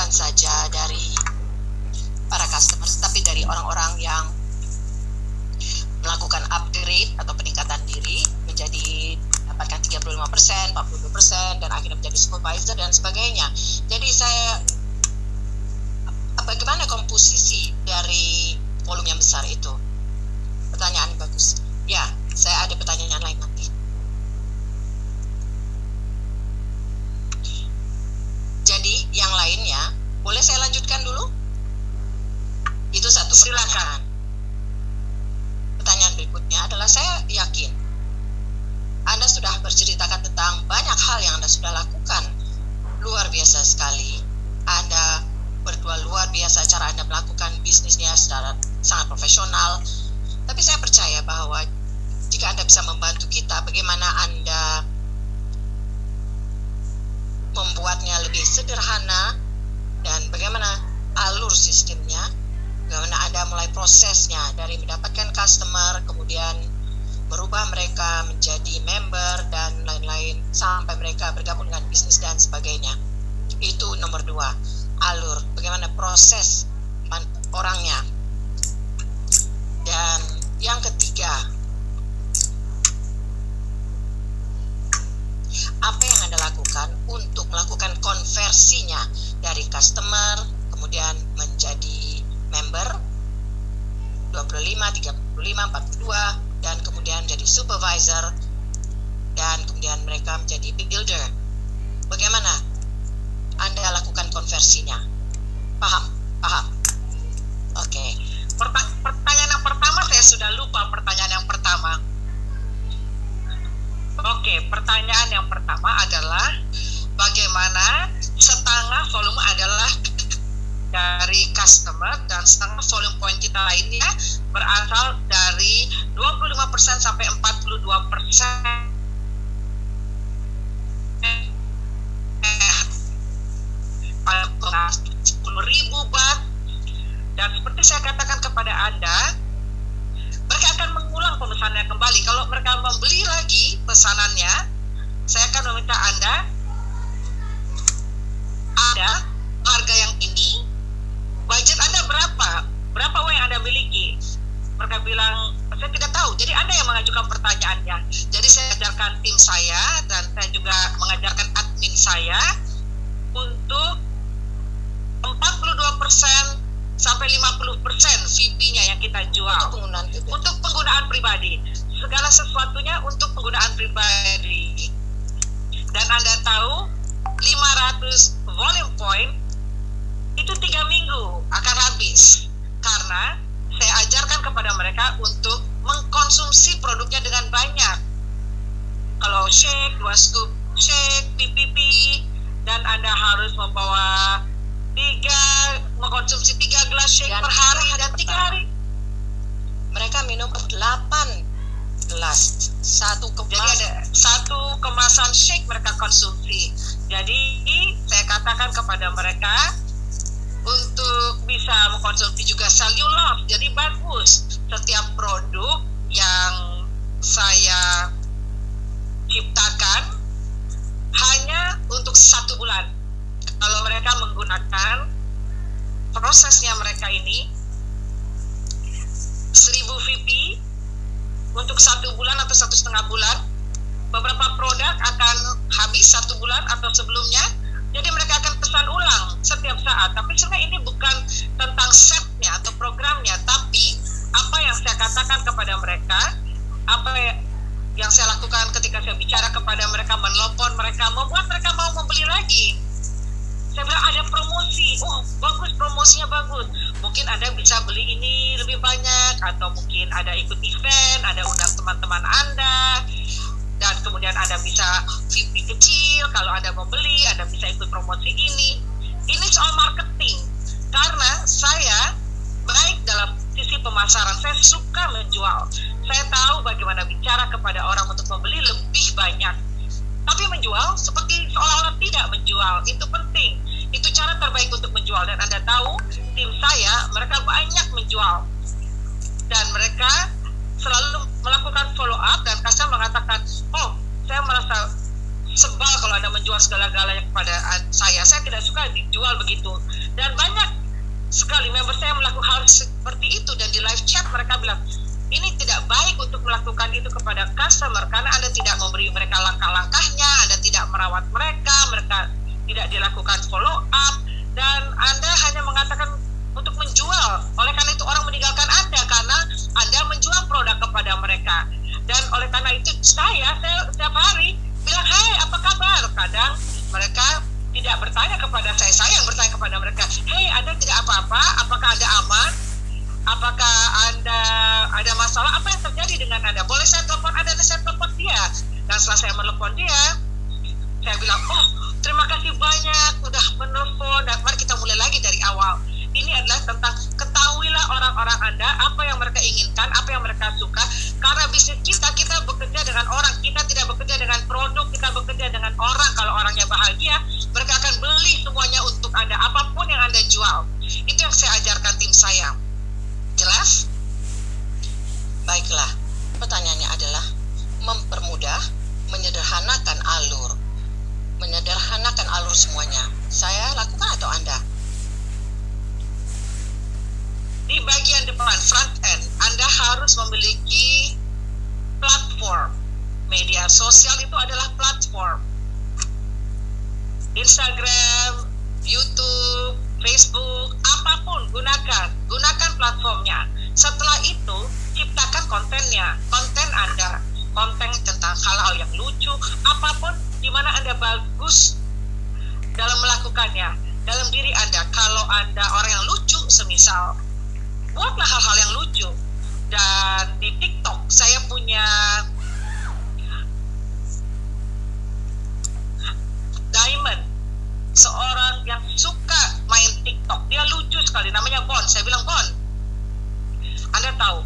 bukan saja dari para customer, tapi dari orang-orang yang melakukan upgrade atau peningkatan diri menjadi dapatkan 35%, 42%, dan akhirnya menjadi supervisor dan sebagainya. Jadi bagaimana komposisi dari volume yang besar itu? Pertanyaan bagus. Ya, saya ada pertanyaan lain nanti. Jadi yang lainnya, boleh saya lanjutkan dulu? Itu satu pertanyaan. Pertanyaan berikutnya adalah, saya yakin Anda sudah berceritakan tentang banyak hal yang Anda sudah lakukan. Luar biasa sekali. Anda berdua luar biasa cara Anda melakukan bisnisnya secara sangat profesional. Tapi saya percaya bahwa jika Anda bisa membantu kita, bagaimana Anda membuatnya lebih sederhana dan bagaimana alur sistemnya, bagaimana Anda mulai prosesnya dari mendapatkan customer, kemudian merubah mereka menjadi member dan lain-lain sampai mereka bergabung dengan bisnis dan sebagainya. Itu nomor 2, alur, bagaimana proses orangnya. Dan yang ketiga, apa yang Anda lakukan untuk melakukan konversinya dari customer kemudian menjadi member 25, 35, 42 dan kemudian jadi supervisor dan kemudian mereka menjadi builder. Bagaimana Anda lakukan konversinya? Paham? Oke. Pertanyaan yang pertama saya sudah lupa pertanyaan yang pertama. Oke, pertanyaan yang pertama adalah bagaimana setengah volume adalah dari customer dan setengah volume point kita lainnya berasal dari 25% sampai 42% 10.000 baht. Dan seperti saya katakan kepada Anda, mereka akan mengulang pemesanannya kembali. Kalau mereka membeli lagi pesanannya, saya akan meminta Anda ada harga yang ini, budget Anda berapa uang yang Anda miliki. Mereka bilang, saya tidak tahu. Jadi Anda yang mengajukan pertanyaannya. Jadi saya ajarkan tim saya dan saya juga mengajarkan admin saya untuk 42% sampai 50% VP-nya yang kita jual untuk penggunaan pribadi. Segala sesuatunya untuk penggunaan pribadi. Dan Anda tahu 500 volume point itu 3 minggu akan habis, karena saya ajarkan kepada mereka untuk mengkonsumsi produknya dengan banyak. Kalau shake, 2 scoop shake, PPP, dan Anda harus membawa mengkonsumsi 3 gelas shake per hari dan 3 hari. Mereka minum 8 gelas, jadi ada 1 kemasan shake mereka konsumsi. Jadi saya katakan kepada mereka untuk bisa mengkonsumsi juga selulose. Jadi bagus setiap produk yang saya ciptakan hanya untuk 1 bulan. Kalau mereka menggunakan prosesnya mereka ini 1000 VP untuk 1 bulan atau 1,5 bulan, beberapa produk akan habis 1 bulan atau sebelumnya. Jadi mereka akan pesan ulang setiap saat. Tapi sebenarnya ini bukan tentang setnya atau programnya, tapi apa yang saya katakan kepada mereka, apa yang saya lakukan ketika saya bicara kepada mereka, menelpon mereka, membuat mereka mau membeli lagi. Saya bilang ada promosi, bagus, promosinya bagus. Mungkin Anda bisa beli ini lebih banyak, atau mungkin ada ikut event, ada undang teman-teman Anda, dan kemudian Anda bisa VP kecil. Kalau Anda mau beli, Anda bisa ikut promosi ini. Ini soal marketing, karena saya baik dalam sisi pemasaran, saya suka menjual. Saya tahu bagaimana bicara kepada orang untuk membeli lebih banyak. Tapi menjual seperti seolah-olah tidak menjual, itu penting. Itu cara terbaik untuk menjual. Dan Anda tahu, tim saya, mereka banyak menjual. Dan mereka selalu melakukan follow up, dan customer mengatakan, saya merasa sebal kalau Anda menjual menjual segala-galanya kepada saya tidak suka dijual begitu. Dan banyak sekali member saya melakukan hal seperti itu, dan di live chat mereka bilang, ini tidak baik untuk melakukan itu kepada customer karena Anda tidak memberi mereka langkah-langkahnya, Anda tidak merawat mereka tidak dilakukan follow up, dan Anda hanya mengatakan untuk menjual. Oleh karena itu orang meninggalkan Anda karena Anda menjual produk kepada mereka. Dan oleh karena itu saya setiap hari bilang, hai apa kabar? Kadang mereka tidak bertanya kepada saya yang bertanya kepada mereka, hey Anda tidak apa-apa, apakah Anda aman? Apakah Anda ada masalah? Apa yang terjadi dengan Anda? Boleh saya telepon Anda? Dan saya telepon dia. Dan setelah saya menelepon dia, saya bilang, oh terima kasih banyak udah menelpon, dan mari kita mulai lagi dari awal. Ini adalah tentang ketahuilah orang-orang Anda, apa yang mereka inginkan, apa yang mereka suka. Karena bisnis kita bekerja dengan orang, kita tidak bekerja dengan produk, kita bekerja dengan orang. Kalau orangnya bahagia, mereka akan beli semuanya untuk Anda, apapun yang Anda jual. Itu yang saya ajarkan tim saya. Jelas? Baiklah, pertanyaannya adalah mempermudah, menyederhanakan alur. Menyederhanakan alur semuanya. Saya lakukan atau Anda? Di bagian depan, front end, Anda harus memiliki platform. Media sosial itu adalah platform. Instagram, YouTube, Facebook, apapun, gunakan platformnya. Setelah itu, ciptakan kontennya, konten Anda, konten tentang hal-hal yang lucu, apapun di mana Anda bagus dalam melakukannya, dalam diri Anda. Kalau Anda orang yang lucu, semisal, buatlah hal-hal yang lucu. Dan di TikTok, saya punya Diamond, seorang yang suka main TikTok. Dia lucu sekali, namanya Bon. Saya bilang, Bon, Anda tahu,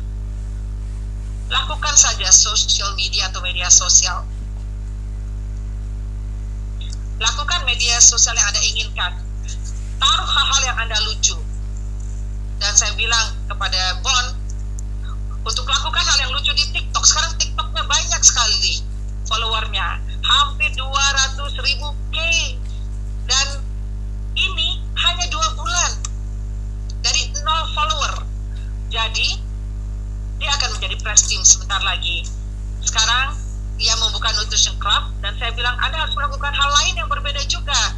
lakukan saja social media atau media sosial. Lakukan media sosial yang Anda inginkan. Taruh hal-hal yang Anda lucu. Dan saya bilang kepada Bon, untuk lakukan hal yang lucu di TikTok. Sekarang TikToknya banyak sekali followernya, hampir 200.000 K. Dan ini hanya 2 bulan dari 0 follower. Jadi dia akan menjadi press team sebentar lagi. Sekarang dia membuka nutrition club, dan saya bilang Anda harus melakukan hal lain yang berbeda juga.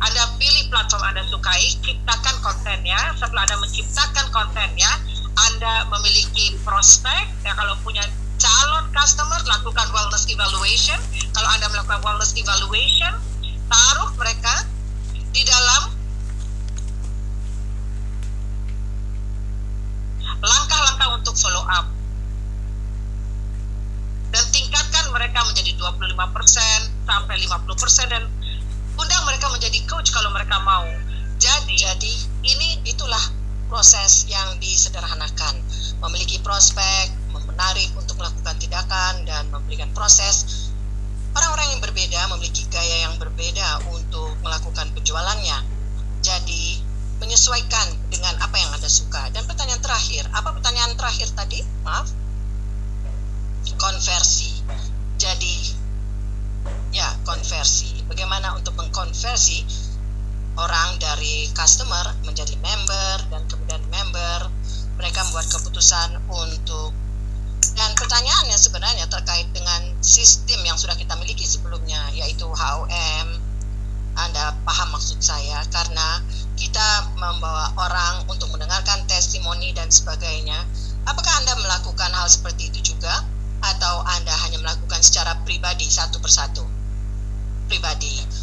Anda pilih platform Anda sukai, ciptakan kontennya. Setelah Anda menciptakan kontennya, Anda memiliki prospek. Ya, kalau punya calon customer, lakukan wellness evaluation. Kalau Anda melakukan wellness evaluation, taruh mereka di dalam langkah-langkah untuk follow up. Dan tingkatkan mereka menjadi 25% sampai 50%, dan undang mereka menjadi coach kalau mereka mau. Jadi itulah proses yang disederhanakan. Memiliki prospek, menarik untuk melakukan tindakan, dan memberikan proses. Orang-orang yang berbeda memiliki gaya yang berbeda untuk melakukan penjualannya. Jadi menyesuaikan dengan apa yang Anda suka. Dan pertanyaan terakhir, apa pertanyaan terakhir tadi? Maaf. Konversi. Jadi ya, konversi. Bagaimana untuk mengkonversi orang dari customer menjadi member, dan kemudian member mereka membuat keputusan untuk. Dan pertanyaannya sebenarnya terkait dengan sistem yang sudah kita miliki sebelumnya, yaitu HOM. Anda paham maksud saya, karena kita membawa orang untuk mendengarkan testimoni dan sebagainya. Apakah Anda melakukan hal seperti itu juga, atau Anda hanya melakukan secara pribadi satu persatu?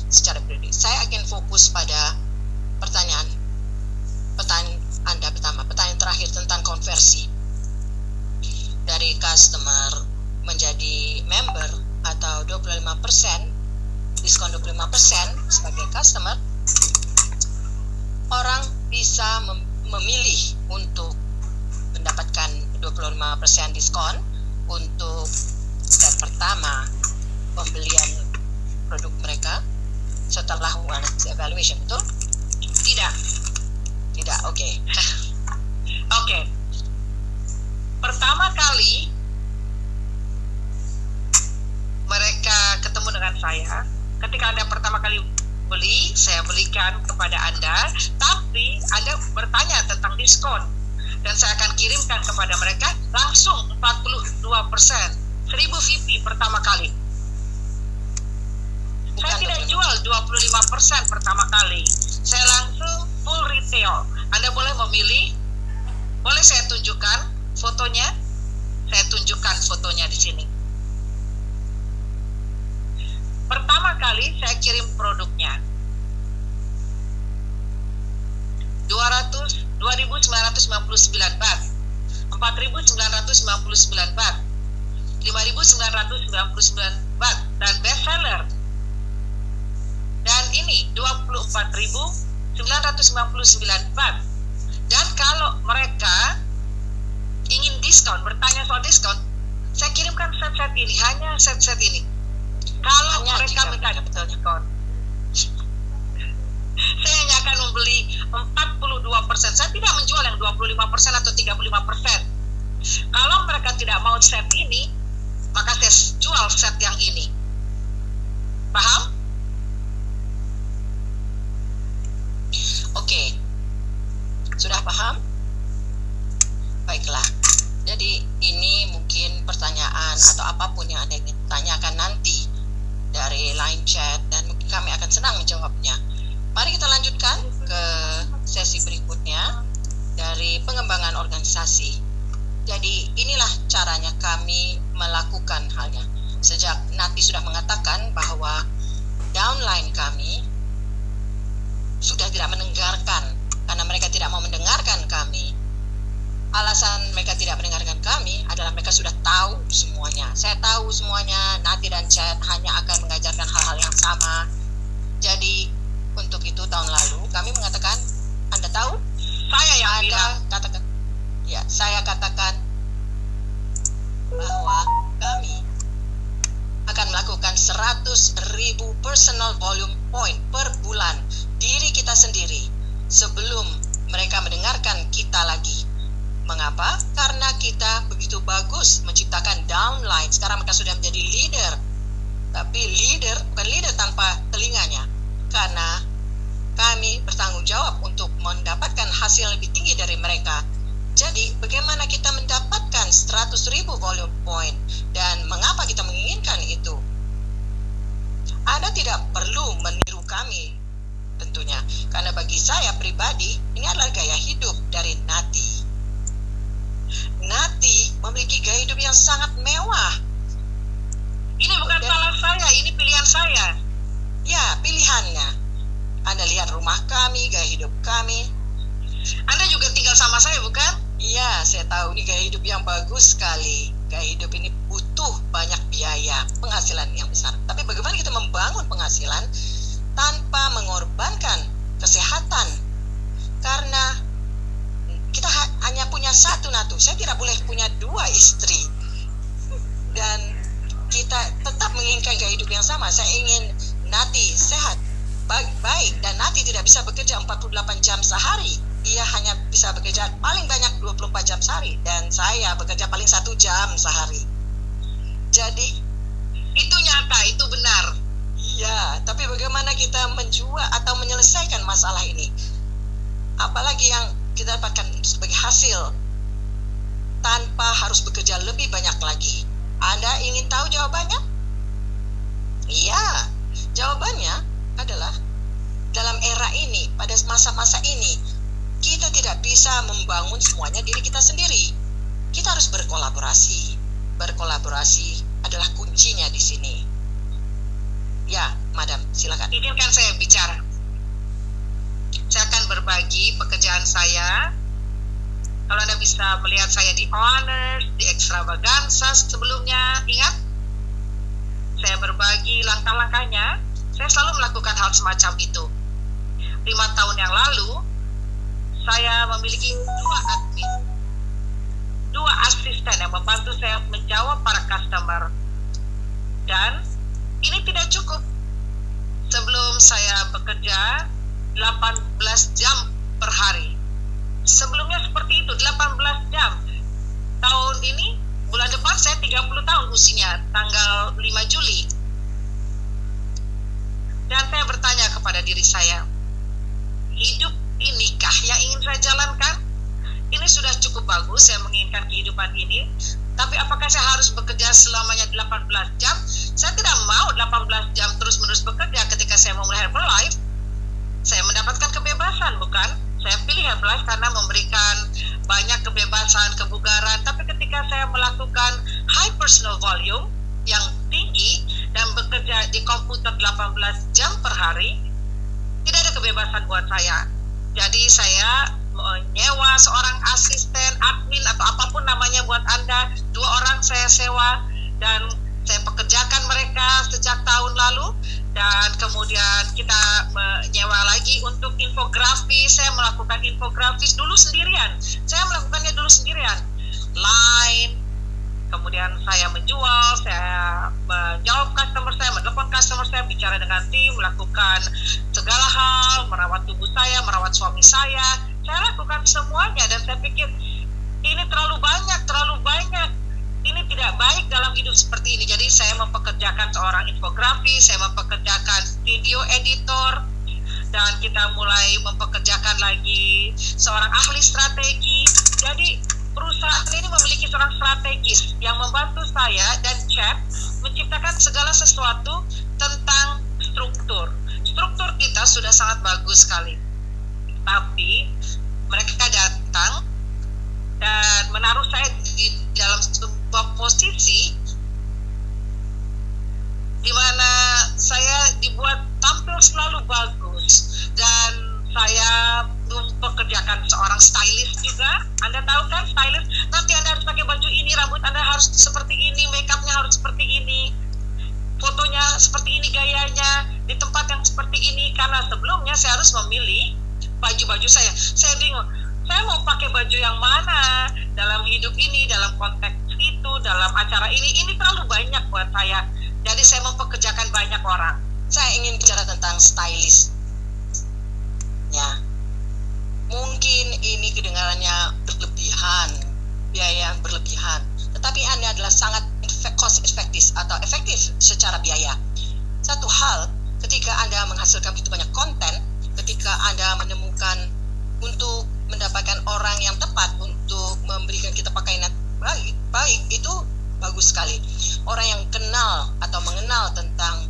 Secara pribadi. Saya akan fokus pada pertanyaan Anda pertama. Pertanyaan terakhir tentang konversi dari customer menjadi member, atau 25%, diskon 25% sebagai customer. Orang bisa memilih untuk mendapatkan 25% diskon untuk step pertama pembelian produk mereka setelah wellness evaluation, betul? Tidak, oke. Oke. Pertama kali mereka ketemu dengan saya, Ketika Anda pertama kali beli, saya belikan kepada Anda, tapi Anda bertanya tentang diskon, dan saya akan kirimkan kepada mereka langsung 42%, 1000 VP pertama kali. Saya tidak jual 25% pertama kali, saya langsung full retail. Anda boleh memilih, boleh saya tunjukkan fotonya, saya tunjukkan fotonya di sini. Pertama kali saya kirim produknya 2.999 baht, 4.999 baht, 5.999 baht, dan best seller. Dan ini 24.999 baht. Dan kalau mereka ingin diskon, bertanya soal diskon, saya kirimkan set-set ini, hanya set-set ini. Kalau mereka minta diskon, saya hanya akan membeli 42%. Saya tidak menjual yang 25% atau 35%. Kalau mereka tidak mau set ini, maka saya jual set yang ini. Paham? Oke. Sudah paham? Baiklah. Jadi ini mungkin pertanyaan atau apapun yang Anda ingin tanyakan nanti dari line chat, dan mungkin kami akan senang menjawabnya. Mari kita lanjutkan ke sesi berikutnya dari pengembangan organisasi. Jadi inilah caranya kami melakukan halnya. Sejak Nati sudah mengatakan bahwa downline kami sudah tidak mendengarkan, karena mereka tidak mau mendengarkan kami. Alasan mereka tidak mendengarkan kami adalah mereka sudah tahu semuanya. Saya tahu semuanya, Nati dan Chat hanya akan mengajarkan hal-hal yang sama. Jadi untuk itu tahun lalu kami mengatakan, Anda tahu? Saya yang Anda bilang. katakan, ya, saya katakan bahwa kami akan melakukan 100.000 personal volume point per bulan diri kita sendiri sebelum mereka mendengarkan kita lagi. Mengapa? Karena kita begitu bagus menciptakan downline. Sekarang mereka sudah menjadi leader. Tapi leader bukan leader tanpa telinganya. Karena kami bertanggung jawab untuk mendapatkan hasil lebih tinggi dari mereka. Jadi bagaimana kita mendapatkan 100.000 volume point, dan mengapa kita menginginkan itu? Anda tidak perlu meniru kami tentunya, karena bagi saya pribadi ini adalah gaya hidup dari Nati. Nati memiliki gaya hidup yang sangat mewah. Ini bukan salah saya, ini pilihan saya. Ya, pilihannya. Anda lihat rumah kami, gaya hidup kami. Anda juga tinggal sama saya, bukan? Iya, saya tahu ini gaya hidup yang bagus sekali. Gaya hidup ini butuh banyak biaya, penghasilan yang besar. Tapi bagaimana kita membangun penghasilan tanpa mengorbankan kesehatan? Karena kita hanya punya satu Natu. Saya tidak boleh punya 2 istri. Dan kita tetap menginginkan gaya hidup yang sama. Saya ingin Nati sehat, baik, dan Nati tidak bisa bekerja 48 jam sehari. Ia hanya bisa bekerja paling banyak 24 jam sehari, dan saya bekerja paling 1 jam sehari. Jadi itu nyata, itu benar. iya, tapi bagaimana kita menjual atau menyelesaikan masalah ini? Apalagi yang kita dapatkan sebagai hasil tanpa harus bekerja lebih banyak lagi. Anda ingin tahu jawabannya? Iya, jawabannya adalah dalam era ini, pada masa-masa ini, kita tidak bisa membangun semuanya diri kita sendiri. Kita harus berkolaborasi. Berkolaborasi adalah kuncinya di sini. Ya, Madam, silakan. Izinkan saya bicara. Saya akan berbagi pekerjaan saya. Kalau Anda bisa melihat saya di Honors, di Extravaganza sebelumnya, ingat? Saya berbagi langkah-langkahnya. Saya selalu melakukan hal semacam itu. 5 tahun yang lalu, saya memiliki 2 admin, 2 asisten yang membantu saya menjawab para customer. Dan ini tidak cukup. Sebelum saya bekerja 18 jam per hari. Sebelumnya seperti itu, 18 jam. Tahun ini, bulan depan saya 30 tahun usianya, tanggal 5 Juli. diri saya, hidup inikah yang ingin saya jalankan? Ini sudah cukup bagus, saya menginginkan kehidupan ini, tapi apakah saya harus bekerja selamanya 18 jam? Saya tidak mau 18 jam terus-menerus bekerja. Ketika saya memulai Herbalife, saya mendapatkan kebebasan, bukan? Saya pilih Herbalife karena memberikan banyak kebebasan, kebugaran, tapi ketika saya melakukan high personal volume yang tinggi dan bekerja di komputer 18 jam per hari, tidak ada kebebasan buat saya. Jadi saya menyewa seorang asisten, admin atau apapun namanya buat Anda, 2 orang saya sewa dan saya pekerjakan mereka sejak tahun lalu, dan kemudian kita menyewa lagi untuk infografis. Saya melakukan infografis dulu sendirian. Saya melakukannya dulu sendirian. Line, kemudian saya menjual, saya menjawab customer saya, menelpon customer saya, bicara dengan tim, melakukan segala hal, merawat tubuh saya, merawat suami saya lakukan semuanya, dan saya pikir ini terlalu banyak, ini tidak baik dalam hidup seperti ini. Jadi saya mempekerjakan seorang infografis, saya mempekerjakan video editor, dan kita mulai mempekerjakan lagi seorang ahli strategi. Jadi perusahaan ini memiliki seorang strategis yang membantu saya dan Chad menciptakan segala sesuatu tentang struktur. Struktur kita sudah sangat bagus sekali, tapi mereka datang dan menaruh saya di dalam sebuah posisi di mana saya dibuat tampil selalu bagus, dan saya mempekerjakan seorang stylist juga. Anda tahu kan stylist, nanti Anda harus pakai baju ini, rambut Anda harus seperti ini, makeupnya harus seperti ini, fotonya seperti ini, gayanya di tempat yang seperti ini. Karena sebelumnya saya harus memilih baju-baju saya bingung, saya mau pakai baju yang mana dalam hidup ini, dalam konteks itu, dalam acara ini terlalu banyak buat saya. Jadi saya mempekerjakan banyak orang. Saya ingin bicara tentang stylist. Ya, mungkin ini kedengarannya berlebihan, biaya yang berlebihan, tetapi Anda adalah sangat cost effective atau efektif secara biaya. Satu hal, ketika Anda menghasilkan begitu banyak konten, ketika Anda menemukan untuk mendapatkan orang yang tepat untuk memberikan kita pakaian yang baik, itu bagus sekali. Orang yang kenal atau mengenal tentang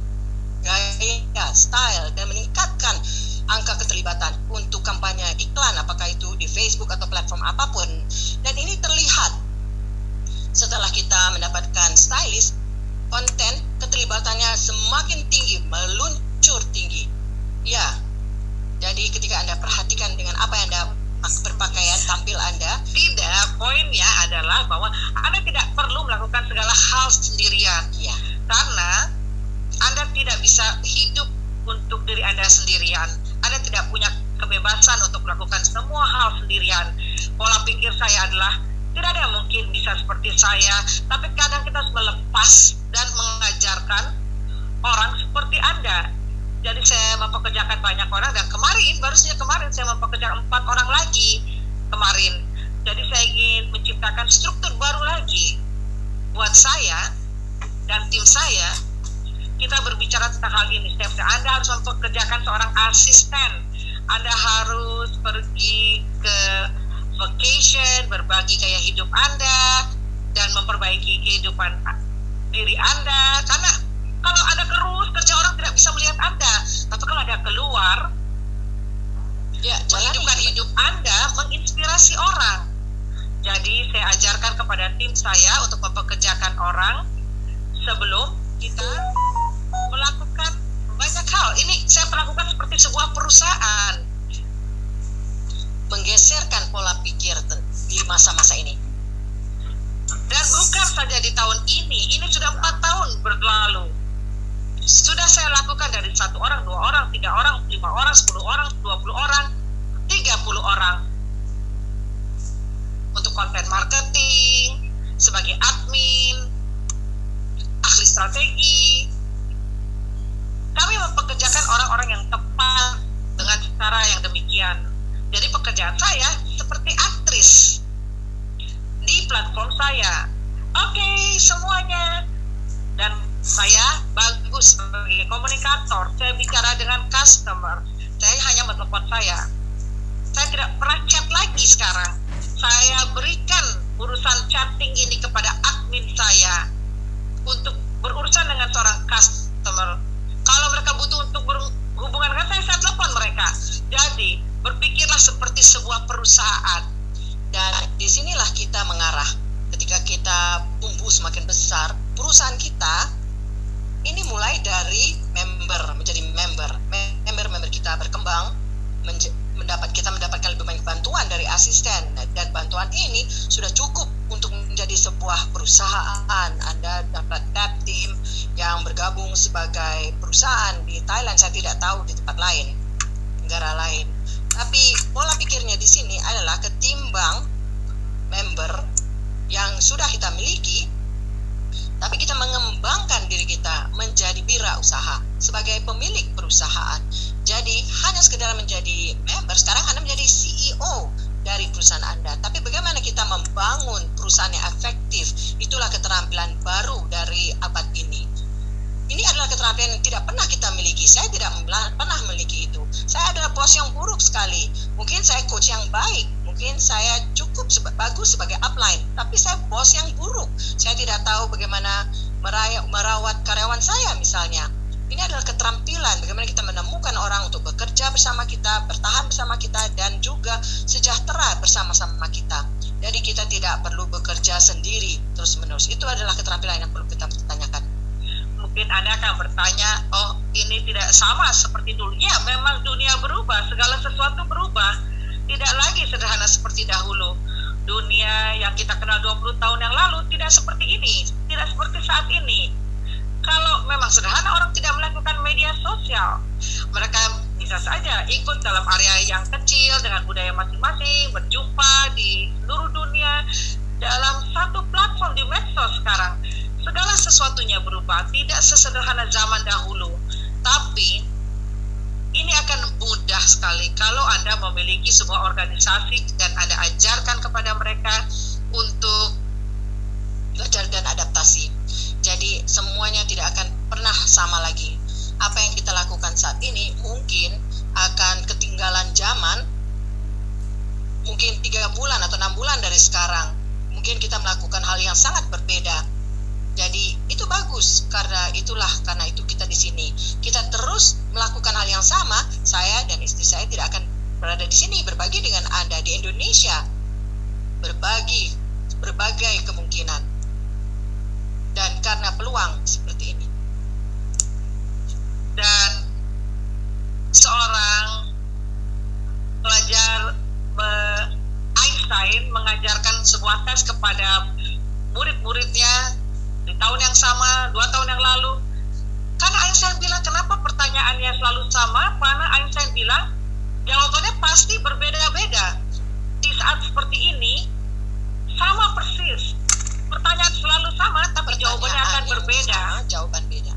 gaya, style, dan meningkatkan angka keterlibatan untuk kampanye iklan, apakah itu di Facebook atau platform apapun. Dan ini terlihat setelah kita mendapatkan stylist, konten keterlibatannya semakin tinggi, meluncur tinggi. Ya, jadi ketika Anda perhatikan dengan apa yang Anda berpakaian, tampil Anda. Tidak, poinnya adalah bahwa Anda tidak perlu melakukan segala hal sendirian. Ya. Karena Anda tidak bisa hidup untuk diri Anda sendirian. Anda tidak punya kebebasan untuk melakukan semua hal sendirian. Pola pikir saya adalah tidak ada yang mungkin bisa seperti saya, tapi kadang kita harus melepas dan mengajarkan orang seperti Anda. Jadi saya mempekerjakan banyak orang, dan baru saja kemarin saya mempekerjakan 4 orang lagi kemarin. Jadi saya ingin menciptakan struktur baru lagi buat saya dan tim saya. Kita berbicara tentang hal ini. Anda harus mempekerjakan seorang asisten. Anda harus pergi ke vacation, berbagi gaya hidup Anda, dan memperbaiki kehidupan diri Anda. Karena kalau Anda terus kerja, orang tidak bisa melihat Anda. Tapi kalau Anda keluar, menghidupkan hidup Anda, menginspirasi orang. Jadi saya ajarkan kepada tim saya untuk mempekerjakan orang sebelum kita melakukan banyak hal. Ini saya perlakukan seperti sebuah perusahaan. Menggeserkan pola pikir di masa-masa ini. Dan bukan saja di tahun ini sudah 4 tahun berlalu. Sudah saya lakukan dari 1 orang, 2 orang, 3 orang, 5 orang, 10 orang, 20 orang, 30 orang. Untuk konten marketing, sebagai admin, ahli strategi. Kami mempekerjakan orang-orang yang tepat dengan cara yang demikian. Jadi pekerjaan saya seperti aktris di platform saya. Oke, semuanya. Dan saya bagus sebagai komunikator. Saya bicara dengan customer customer, saya hanya menelpon saya tidak pernah chat lagi sekarang. Saya berikan urusan chatting ini kepada admin saya untuk berurusan dengan seorang customer. Kalau mereka butuh untuk berhubungan dengan saya telepon mereka. Jadi berpikirlah seperti sebuah perusahaan. Dan disinilah kita mengarah. Ketika kita tumbuh semakin besar, perusahaan kita ini mulai dari menjadi member kita berkembang, kita mendapatkan lebih banyak bantuan dari asisten, dan bantuan ini sudah cukup untuk menjadi sebuah perusahaan. Anda dapat tap team yang bergabung sebagai perusahaan di Thailand, saya tidak tahu di tempat lain, negara lain. Tapi pola pikirnya di sini adalah ketimbang member yang sudah kita miliki, tapi kita mengembangkan diri kita menjadi wirausaha sebagai pemilik perusahaan. Jadi hanya sekedar menjadi member, sekarang Anda menjadi CEO dari perusahaan Anda. Tapi bagaimana kita membangun perusahaan yang efektif, itulah keterampilan baru dari abad ini. Ini adalah keterampilan yang tidak pernah kita miliki. Saya tidak pernah memiliki itu. Saya adalah bos yang buruk sekali. Mungkin saya coach yang baik, mungkin saya cukup bagus sebagai upline, tapi saya bos yang buruk. Saya tidak tahu bagaimana merawat karyawan saya misalnya. Ini adalah keterampilan bagaimana kita menemukan orang untuk bekerja bersama kita, bertahan bersama kita, dan juga sejahtera bersama-sama kita. Jadi kita tidak perlu bekerja sendiri terus-menerus. Itu adalah keterampilan yang perlu kita pertanyakan. Mungkin Anda akan bertanya, oh ini tidak sama seperti dulu. Ya, memang dunia berubah, segala sesuatu berubah. Tidak lagi sederhana seperti dahulu. Dunia yang kita kenal 20 tahun yang lalu tidak seperti ini, tidak seperti saat ini. Kalau memang sederhana, orang tidak melakukan media sosial. Mereka bisa saja ikut dalam area yang kecil dengan budaya masing-masing, berjumpa di seluruh dunia dalam satu platform di medsos sekarang. Segala sesuatunya berubah, tidak sesederhana zaman dahulu. Tapi ini akan mudah sekali kalau Anda memiliki sebuah organisasi dan Anda ajarkan kepada mereka untuk belajar dan adaptasi. Jadi semuanya tidak akan pernah sama lagi. Apa yang kita lakukan saat ini mungkin akan ketinggalan zaman, mungkin 3 bulan atau 6 bulan dari sekarang. Mungkin kita melakukan hal yang sangat berbeda. Jadi itu bagus, karena itu kita di sini. Kita terus melakukan hal yang sama. Saya dan istri saya tidak akan berada di sini berbagi dengan Anda di Indonesia, berbagai kemungkinan, dan karena peluang seperti ini. Dan seorang pelajar Einstein mengajarkan sebuah tes kepada murid-muridnya di tahun yang sama, 2 tahun yang lalu. Karena Einstein bilang, kenapa pertanyaannya selalu sama? Karena Einstein bilang, jawabannya pasti berbeda-beda. Di saat seperti ini, sama persis. Pertanyaan selalu sama, tapi jawabannya akan berbeda. Jawaban beda.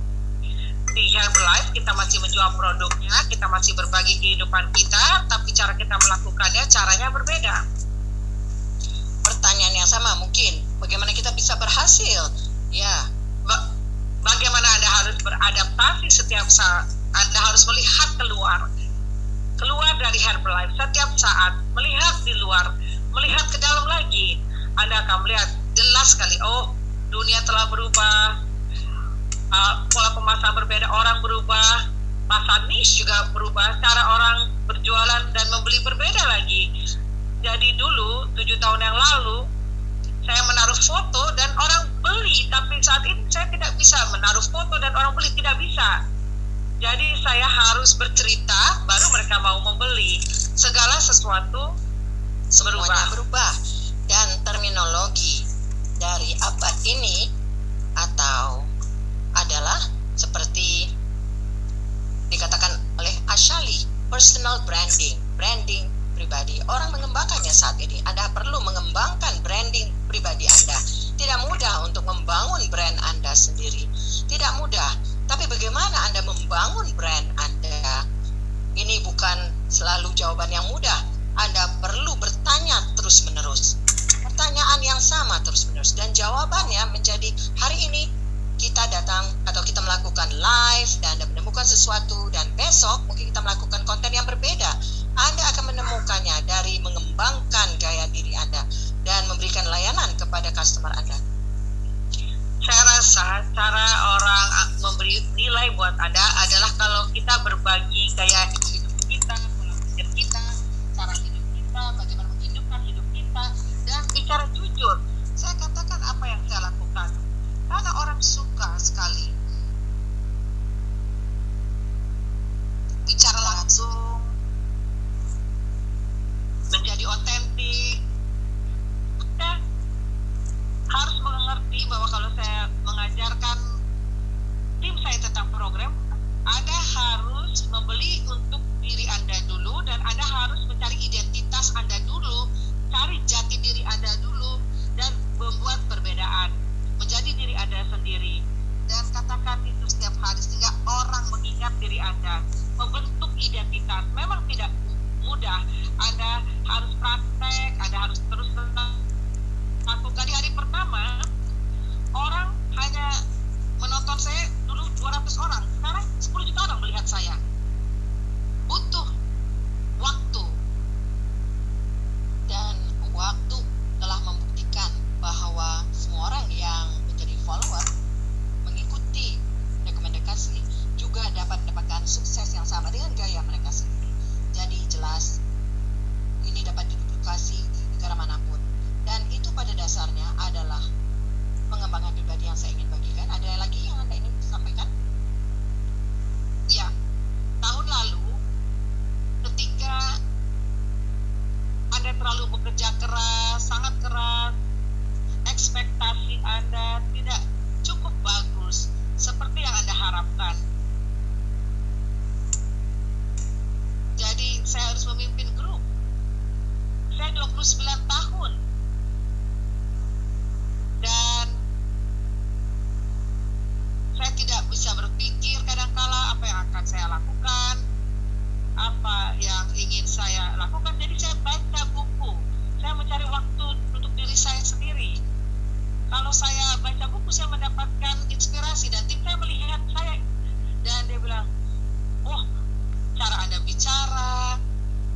Di Herbalife, kita masih menjual produknya, kita masih berbagi kehidupan kita, tapi cara kita melakukannya, caranya berbeda. Pertanyaan yang sama mungkin, bagaimana kita bisa berhasil? Ya, bagaimana Anda harus beradaptasi setiap saat. Anda harus melihat keluar dari Herbalife setiap saat, melihat di luar, melihat ke dalam lagi. Anda akan melihat jelas sekali, oh dunia telah berubah, pola pemasaran berbeda, orang berubah, pasar niche juga berubah, cara orang berjualan dan membeli berbeda lagi. Jadi dulu 7 tahun yang lalu saya menaruh foto dan orang beli, tapi saat ini saya tidak bisa menaruh foto dan orang beli, tidak bisa. Jadi saya harus bercerita baru mereka mau membeli. Segala sesuatu semuanya berubah. Dan terminologi dari abad ini adalah seperti dikatakan oleh Ashali, personal branding pribadi. Orang mengembangkannya saat ini. Anda perlu mengembangkan branding pribadi Anda. Tidak mudah untuk membangun brand Anda sendiri. Tidak mudah. Tapi bagaimana Anda membangun brand Anda? Ini bukan selalu jawaban yang mudah. Anda perlu bertanya terus-menerus. Pertanyaan yang sama terus-menerus. Dan jawabannya menjadi hari ini kita datang atau kita melakukan live dan Anda menemukan sesuatu, dan besok mungkin kita melakukan konten yang berbeda, Anda akan menemukannya dari mengembangkan gaya diri Anda dan memberikan layanan kepada customer Anda. Saya rasa cara orang memberi nilai buat Anda adalah kalau kita berbagi gaya hidup kita, pola pikir kita, cara hidup kita, bagaimana menghidupkan hidup kita, dan bicara jujur. Saya katakan apa yang saya lakukan, karena orang suka sekali bicara langsung, menjadi otentik. Anda harus mengerti bahwa kalau saya mengajarkan tim saya tentang program, Anda harus membeli untuk diri Anda dulu, dan Anda harus mencari identitas Anda dulu, cari jati diri Anda dulu, dan membuat perbedaan, menjadi diri Anda sendiri. Dan katakan itu setiap hari sehingga orang mengingat diri Anda, membentuk identitas. Memang tidak mudah, Anda harus praktek, Anda harus terus lakukan. Di hari pertama, orang hanya menonton saya dulu 200 orang, sekarang 10 juta orang melihat saya. Butuh waktu. Dan waktu telah membuktikan bahwa semua orang yang menjadi follower, mengikuti rekomendasi, juga dapat mendapatkan sukses yang sama dengan gaya mereka sendiri. Jadi jelas ini dapat diduplikasi di negara manapun. Dan itu pada dasarnya adalah pengembangan pribadi yang saya ingin bagikan. Ada lagi yang Anda ingin sampaikan? Ya, tahun lalu ketika Anda terlalu bekerja keras, sangat keras, ekspektasi Anda tidak cukup bagus seperti yang Anda harapkan. Jadi saya harus memimpin grup. Saya 29 tahun. Dan saya tidak bisa berpikir kadangkala apa yang akan saya lakukan, apa yang ingin saya lakukan. Jadi saya baca buku, saya mencari waktu untuk diri saya sendiri. Kalau saya baca buku, saya mendapatkan inspirasi, dan tim saya melihat saya, dan dia bilang, oh, cara Anda bicara,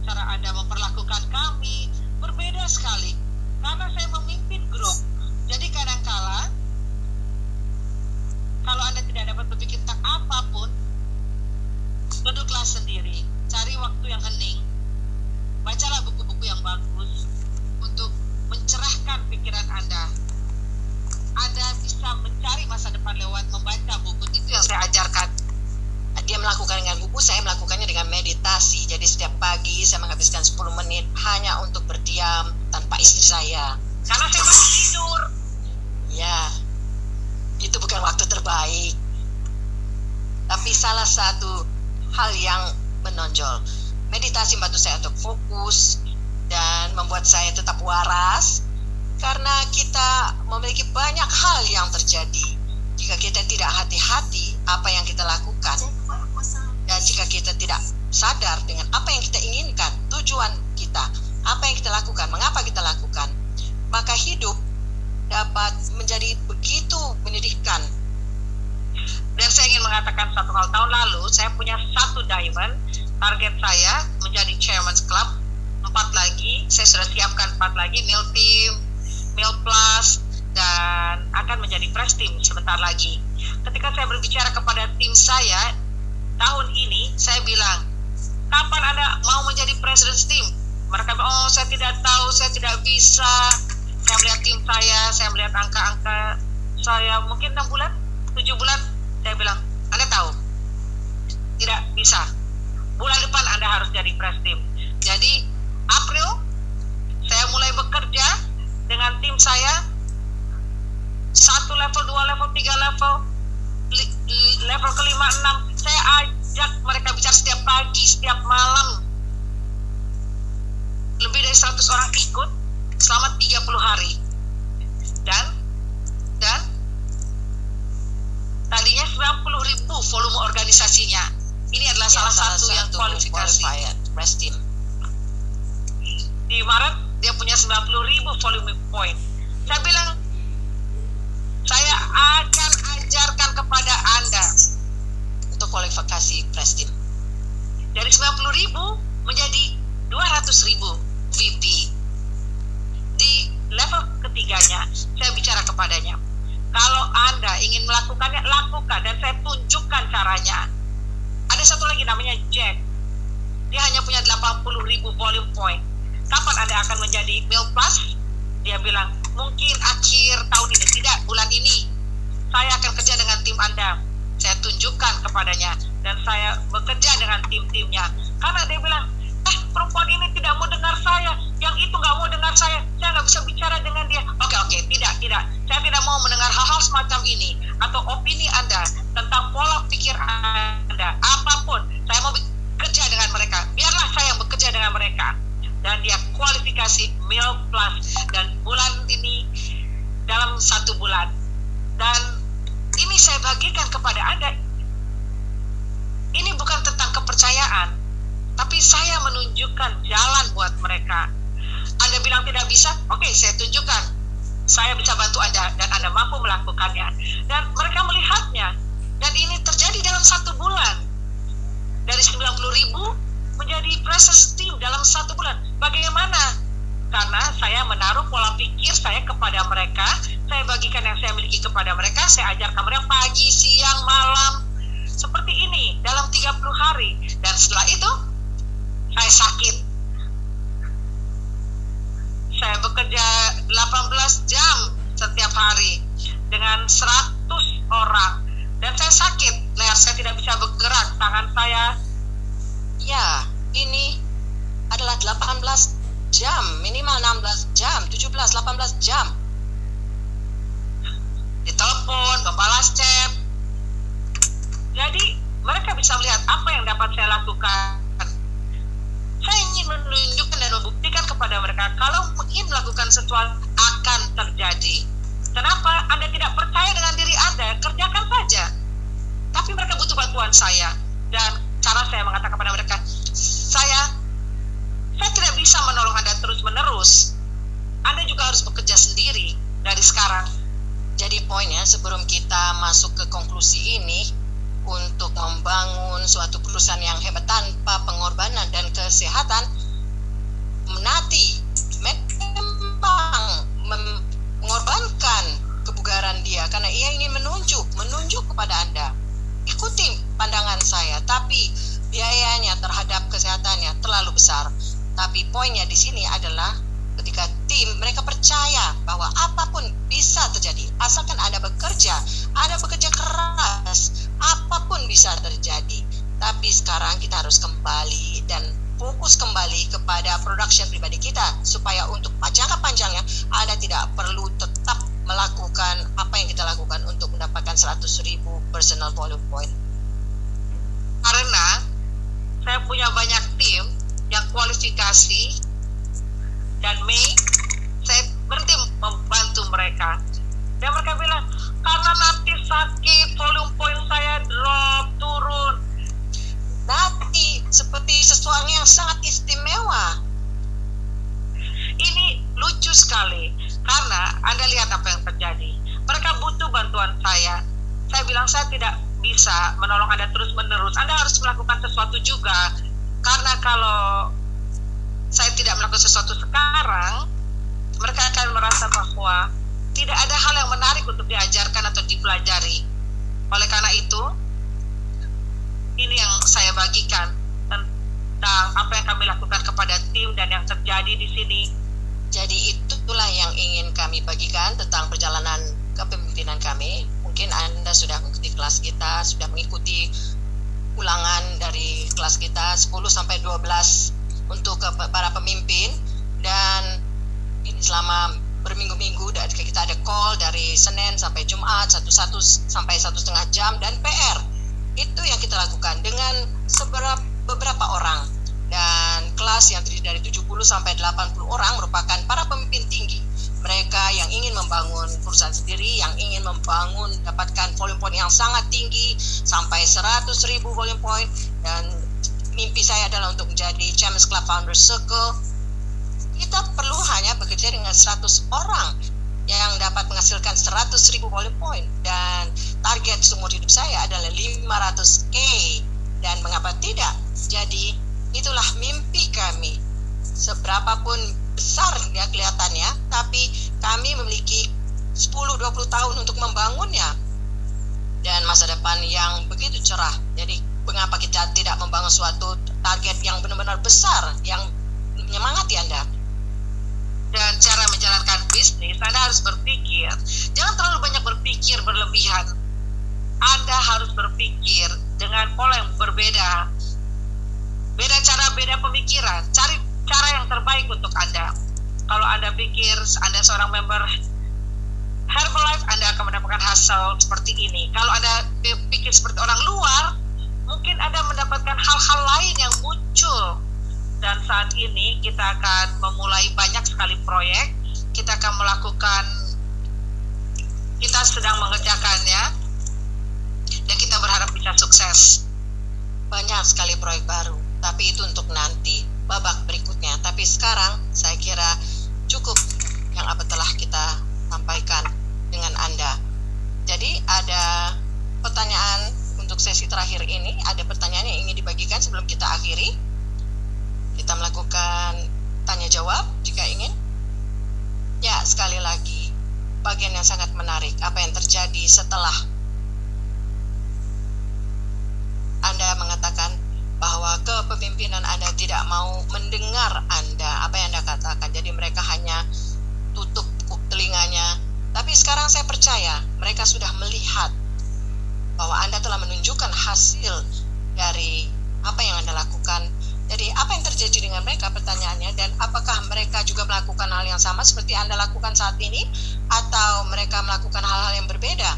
cara Anda memperlakukan kami berbeda sekali, karena saya memimpin grup. Jadi kadangkala kalau Anda tidak dapat berpikir tentang apapun, duduklah sendiri, cari waktu yang hening, bacalah buku-buku yang bagus untuk mencerahkan pikiran Anda. Anda bisa mencari masa depan lewat membaca buku. Itu yang saya ajarkan. Dia melakukan dengan buku, saya melakukannya dengan meditasi. Jadi setiap pagi saya menghabiskan 10 menit hanya untuk berdiam tanpa istri saya. Karena saya masih tidur. Ya, itu bukan waktu terbaik. Tapi salah satu hal yang menonjol. Meditasi membantu saya untuk fokus dan membuat saya tetap waras, karena kita memiliki banyak hal yang terjadi. Jika kita tidak hati-hati apa yang kita lakukan, dan jika kita tidak sadar dengan apa yang kita inginkan, tujuan kita, apa yang kita lakukan, mengapa kita lakukan, maka hidup dapat menjadi begitu menyedihkan. Dan saya ingin mengatakan satu hal. Tahun lalu saya punya 1 diamond. Target saya menjadi Chairman's Club. 4 lagi, saya sudah siapkan 4 lagi, Meal Team, Meal Plus, dan akan menjadi Press Team sebentar lagi. Ketika saya berbicara kepada tim saya tahun ini, saya bilang, kapan Anda mau menjadi President's Team? Mereka bilang, oh saya tidak tahu, saya tidak bisa. Saya melihat tim saya melihat angka-angka saya, mungkin 6 bulan, 7 bulan. Saya bilang, Anda tahu, tidak bisa. Bulan depan Anda harus jadi Press Team. Jadi April saya mulai bekerja dengan tim saya, 1 level, 2 level, 3 level, level ke-5, 6. Saya ajak mereka bicara setiap pagi, setiap malam. Lebih dari 100 orang ikut selama 30 hari. Dan tadinya 90.000 volume organisasinya. Ini adalah salah satu yang kualifikasi. Press Team. Di Maret dia punya 90.000 volume point. Saya bilang, saya akan ajarkan kepada Anda. Untuk kualifikasi press team. Dari 90.000 menjadi 200.000 VP. Di level ketiganya, saya bicara kepadanya, kalau Anda ingin melakukannya, lakukan, dan saya tunjukkan caranya. Ada satu lagi namanya Jack. Dia hanya punya 80.000 volume point. Kapan Anda akan menjadi Mil Plus? Dia bilang, mungkin akhir tahun ini, tidak, bulan ini. Saya akan kerja dengan tim Anda. Saya tunjukkan kepadanya, dan saya bekerja dengan tim-timnya. Karena dia bilang, perempuan ini tidak mau dengar saya, yang itu nggak mau dengar saya nggak bisa bicara dengan dia. Oke, tidak. Saya tidak mau mendengar hal-hal semacam ini, atau opini Anda tentang pola pikir Anda, apapun. Saya mau bekerja dengan mereka, biarlah saya yang bekerja dengan mereka. Dan dia kualifikasi Mil Plus, dan bulan ini, dalam 1 bulan. Dan ini saya bagikan kepada Anda. Ini bukan tentang kepercayaan, tapi saya menunjukkan jalan buat mereka. Anda bilang tidak bisa? Oke, saya tunjukkan. Saya bisa bantu Anda, dan Anda mampu melakukannya. Dan mereka melihatnya. Dan ini terjadi dalam 1 bulan. Dari 90.000 menjadi press team dalam 1 bulan. Bagaimana? Karena saya menaruh pola pikir saya kepada mereka, saya bagikan yang saya miliki kepada mereka, saya ajarkan mereka pagi, siang, malam, seperti ini dalam 30 hari. Dan setelah itu, saya sakit. Saya bekerja 18 jam setiap hari dengan 100 orang. Dan saya sakit, leher saya tidak bisa bergerak, tangan saya. Ya, ini adalah 18 jam, minimal 16 jam, 17, 18 jam. Ditelepon, membalas chat. Jadi mereka bisa melihat apa yang dapat saya lakukan. Saya ingin menunjukkan dan membuktikan kepada mereka kalau ingin melakukan sesuatu akan terjadi. Kenapa Anda tidak percaya dengan diri Anda? Kerjakan saja. Tapi mereka butuh bantuan saya. Dan cara saya mengatakan kepada mereka, saya tidak bisa menolong Anda terus-menerus. Anda juga harus bekerja sendiri dari sekarang. Jadi poinnya, sebelum kita masuk ke konklusi ini, untuk membangun suatu perusahaan yang hebat tanpa pengorbanan dan kesehatan, Menati memang mengorbankan kebugaran dia karena ia ingin menunjuk kepada Anda. Ikuti pandangan saya, tapi biayanya terhadap kesehatannya terlalu besar. Tapi poinnya di sini adalah ketika tim mereka percaya bahwa apapun bisa terjadi asalkan Anda bekerja keras, apapun bisa terjadi. Tapi sekarang kita harus kembali dan fokus kembali kepada production pribadi kita supaya untuk jangka panjangnya Anda tidak perlu tetap melakukan apa yang kita lakukan untuk mendapatkan 100.000 personal volume point. Karena saya punya banyak tim yang kualifikasi, dan Mei saya berhenti membantu mereka. Dan mereka bilang, karena nanti sakit, volume point saya drop, turun. Nanti seperti sesuatu yang sangat istimewa. Ini lucu sekali, karena Anda lihat apa yang terjadi. Mereka butuh bantuan saya. Saya bilang, saya tidak bisa menolong Anda terus-menerus. Anda harus melakukan sesuatu juga. Karena kalau saya tidak melakukan sesuatu sekarang, mereka akan merasa bahwa tidak ada hal yang menarik untuk diajarkan atau dipelajari. Oleh karena itu, ini yang saya bagikan tentang apa yang kami lakukan kepada tim dan yang terjadi di sini. Jadi itulah yang ingin kami bagikan tentang perjalanan kepemimpinan kami. Mungkin Anda sudah mengikuti kelas kita, sudah mengikuti ulangan dari kelas kita 10-12 untuk para pemimpin, dan ini selama berminggu-minggu kita ada call dari Senin sampai Jumat 1 sampai 1,5 jam, dan PR itu yang kita lakukan dengan beberapa orang, dan kelas yang terdiri dari 70 sampai 80 orang merupakan para pemimpin tinggi, mereka yang ingin membangun perusahaan sendiri, yang ingin dapatkan volume point yang sangat tinggi sampai 100.000 volume point. Dan mimpi saya adalah untuk menjadi Champions Club Founders Circle. Kita perlu hanya bekerja dengan 100 orang, yang dapat menghasilkan 100.000 volume point, dan target seumur hidup saya adalah 500K. Dan mengapa tidak? Jadi itulah mimpi kami. Seberapapun besar ya kelihatannya, tapi kami memiliki 10-20 tahun untuk membangunnya dan masa depan yang begitu cerah. Jadi mengapa kita tidak membangun suatu target yang benar-benar besar yang menyemangati Anda? Dan cara menjalankan bisnis, Anda harus berpikir. Jangan terlalu banyak berpikir berlebihan. Anda harus berpikir dengan pola yang berbeda. Beda cara, beda pemikiran. Cari cara yang terbaik untuk Anda. Kalau Anda pikir Anda seorang member Herbalife, Anda akan mendapatkan hasil seperti ini. Kalau Anda pikir seperti orang luar, mungkin Anda mendapatkan hal-hal lain yang muncul. Dan saat ini kita akan memulai banyak sekali proyek. Kita akan melakukan, kita sedang mengerjakannya, dan kita berharap bisa sukses. Banyak sekali proyek baru, tapi itu untuk nanti, babak berikutnya. Tapi sekarang saya kira cukup yang apa telah kita sampaikan dengan Anda. Jadi ada pertanyaan untuk sesi terakhir ini, ada pertanyaan yang ingin dibagikan sebelum kita akhiri. Kita melakukan tanya jawab jika ingin. Ya, sekali lagi, bagian yang sangat menarik, apa yang terjadi setelah Anda mengatakan bahwa kepemimpinan Anda tidak mau mendengar Anda, apa yang Anda katakan. Jadi mereka hanya tutup telinganya. Tapi sekarang saya percaya mereka sudah melihat bahwa Anda telah menunjukkan hasil dari apa yang Anda lakukan. Jadi apa yang terjadi dengan mereka, pertanyaannya, dan apakah mereka juga melakukan hal yang sama seperti Anda lakukan saat ini, atau mereka melakukan hal-hal yang berbeda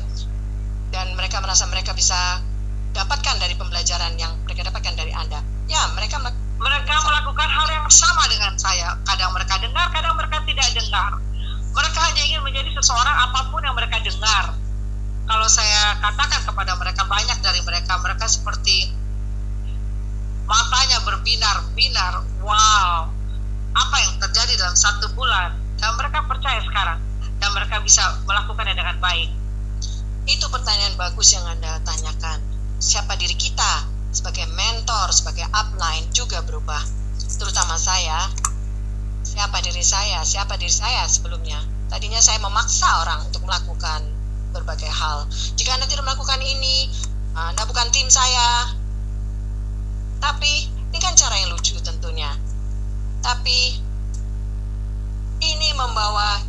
dan mereka merasa mereka bisa dapatkan dari pembelajaran yang mereka dapatkan dari Anda? Ya, mereka melakukan hal yang sama dengan saya. Kadang mereka dengar, kadang mereka tidak dengar. Mereka hanya ingin menjadi seseorang apapun yang mereka dengar. Kalau saya katakan kepada mereka, banyak dari mereka seperti matanya berbinar-binar. Wow, apa yang terjadi dalam 1 bulan? Dan mereka percaya sekarang, dan mereka bisa melakukannya dengan baik. Itu pertanyaan bagus yang Anda tanyakan. Siapa diri kita sebagai mentor, sebagai upline juga berubah. Terutama saya, siapa diri saya sebelumnya. Tadinya saya memaksa orang untuk melakukan berbagai hal. Jika Anda tidak melakukan ini, Anda bukan tim saya. Tapi ini kan cara yang lucu tentunya. Tapi ini membawa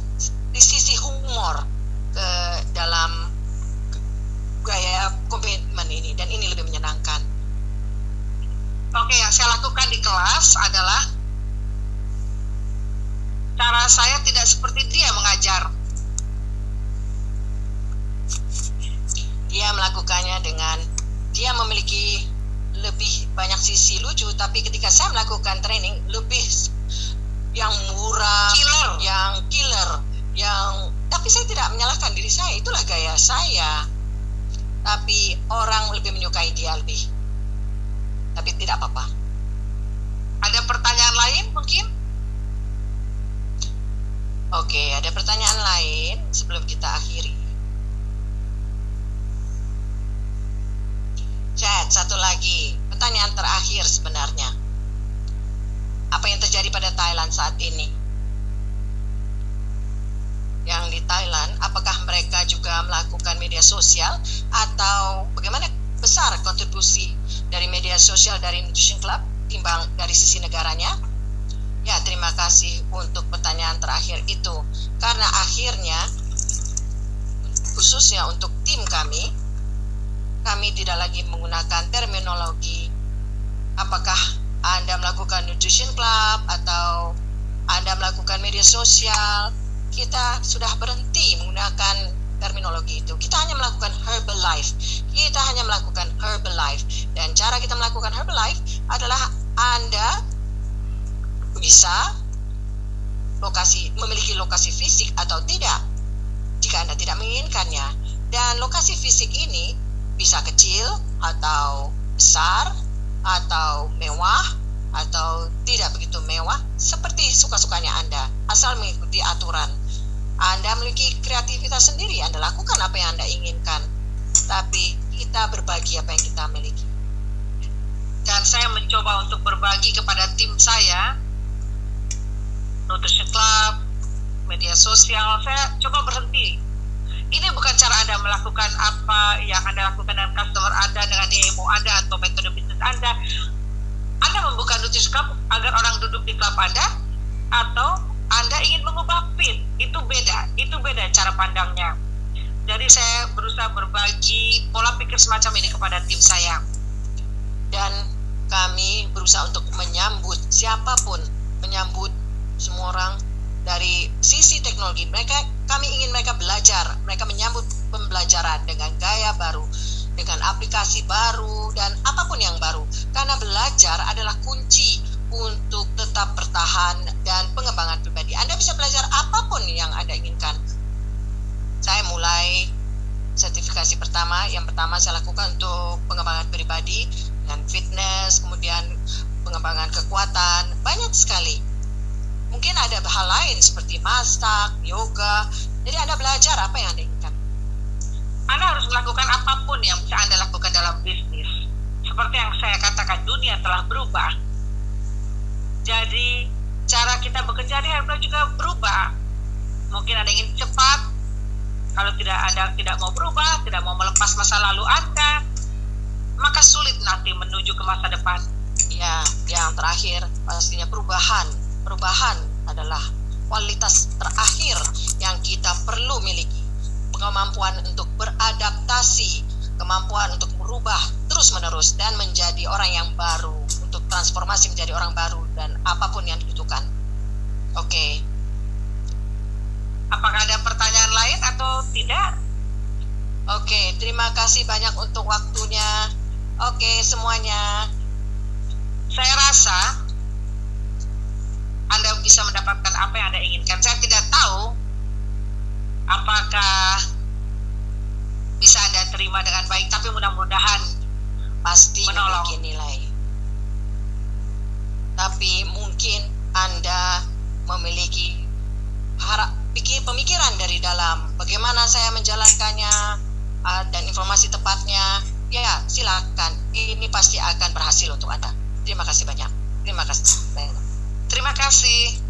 di sisi humor ke dalam gaya komitmen ini, dan ini lebih menyenangkan. Oke, yang saya lakukan di kelas adalah cara saya tidak seperti dia mengajar. Dia melakukannya dengan, dia memiliki lebih banyak sisi lucu, tapi ketika saya melakukan training lebih yang murah, killer, tapi saya tidak menyalahkan diri saya, itulah gaya saya. Tapi orang lebih menyukai dia lebih. Tapi tidak apa-apa. Ada pertanyaan lain mungkin? Oke, ada pertanyaan lain sebelum kita akhiri. Chat, satu lagi. Pertanyaan terakhir sebenarnya. Apa yang terjadi pada Thailand saat ini? Yang di Thailand, apakah mereka juga melakukan media sosial, atau bagaimana besar kontribusi dari media sosial dari Nutrition Club timbang dari sisi negaranya? Ya, terima kasih untuk pertanyaan terakhir itu. Karena akhirnya, khususnya untuk tim kami tidak lagi menggunakan terminologi apakah Anda melakukan Nutrition Club atau Anda melakukan media sosial. Kita sudah berhenti menggunakan terminologi itu. Kita hanya melakukan Herbalife. Dan cara kita melakukan Herbalife adalah Anda bisa memiliki lokasi fisik atau tidak jika Anda tidak menginginkannya. Dan lokasi fisik ini bisa kecil atau besar atau mewah atau tidak begitu mewah, seperti suka-sukanya Anda, asal mengikuti aturan. Anda memiliki kreativitas sendiri, Anda lakukan apa yang Anda inginkan, tapi kita berbagi apa yang kita miliki. Dan saya mencoba untuk berbagi kepada tim saya, Nutrition Club, media sosial. Saya coba berhenti. Ini bukan cara Anda melakukan apa yang Anda lakukan dengan customer Anda, dengan demo Anda atau metode bisnis Anda. Anda membuka Nutrition Club agar orang duduk di klub Anda, atau Anda ingin mengubah fit. Itu beda cara pandangnya. Jadi saya berusaha berbagi pola pikir semacam ini kepada tim saya. Dan kami berusaha untuk menyambut siapapun, menyambut semua orang dari sisi teknologi. Kami ingin mereka belajar, mereka menyambut pembelajaran dengan gaya baru, dengan aplikasi baru, dan apapun yang baru. Karena belajar adalah kunci untuk tetap bertahan dan pengembangan pribadi. Anda bisa belajar apapun yang Anda inginkan. Saya mulai sertifikasi pertama. Yang pertama saya lakukan untuk pengembangan pribadi dan fitness, kemudian pengembangan kekuatan, banyak sekali. Mungkin ada hal lain seperti masak, yoga. Jadi Anda belajar apa yang Anda inginkan. Anda harus melakukan apapun yang bisa Anda lakukan dalam bisnis. Seperti yang saya katakan, dunia telah berubah. Jadi cara kita bekerja di Herbalife juga berubah. Mungkin Anda ingin cepat. Kalau Anda tidak mau berubah, tidak mau melepas masa lalu Anda, maka sulit nanti menuju ke masa depan. Ya, yang terakhir pastinya perubahan. Perubahan adalah kualitas terakhir yang kita perlu miliki. Kemampuan untuk beradaptasi, kemampuan untuk merubah terus-menerus dan menjadi orang yang baru, untuk transformasi menjadi orang baru dan apapun yang dibutuhkan. Oke. Apakah ada pertanyaan lain atau tidak? Oke, terima kasih banyak untuk waktunya. Oke, semuanya. Saya rasa Anda bisa mendapatkan apa yang Anda inginkan. Saya tidak tahu apakah bisa Anda terima dengan baik, tapi mudah-mudahan pasti menolong. memiliki nilai. Tapi mungkin Anda memiliki pemikiran dari dalam bagaimana saya menjalankannya dan informasi tepatnya. Ya, silakan. Ini pasti akan berhasil untuk Anda. Terima kasih banyak. Terima kasih. Terima kasih.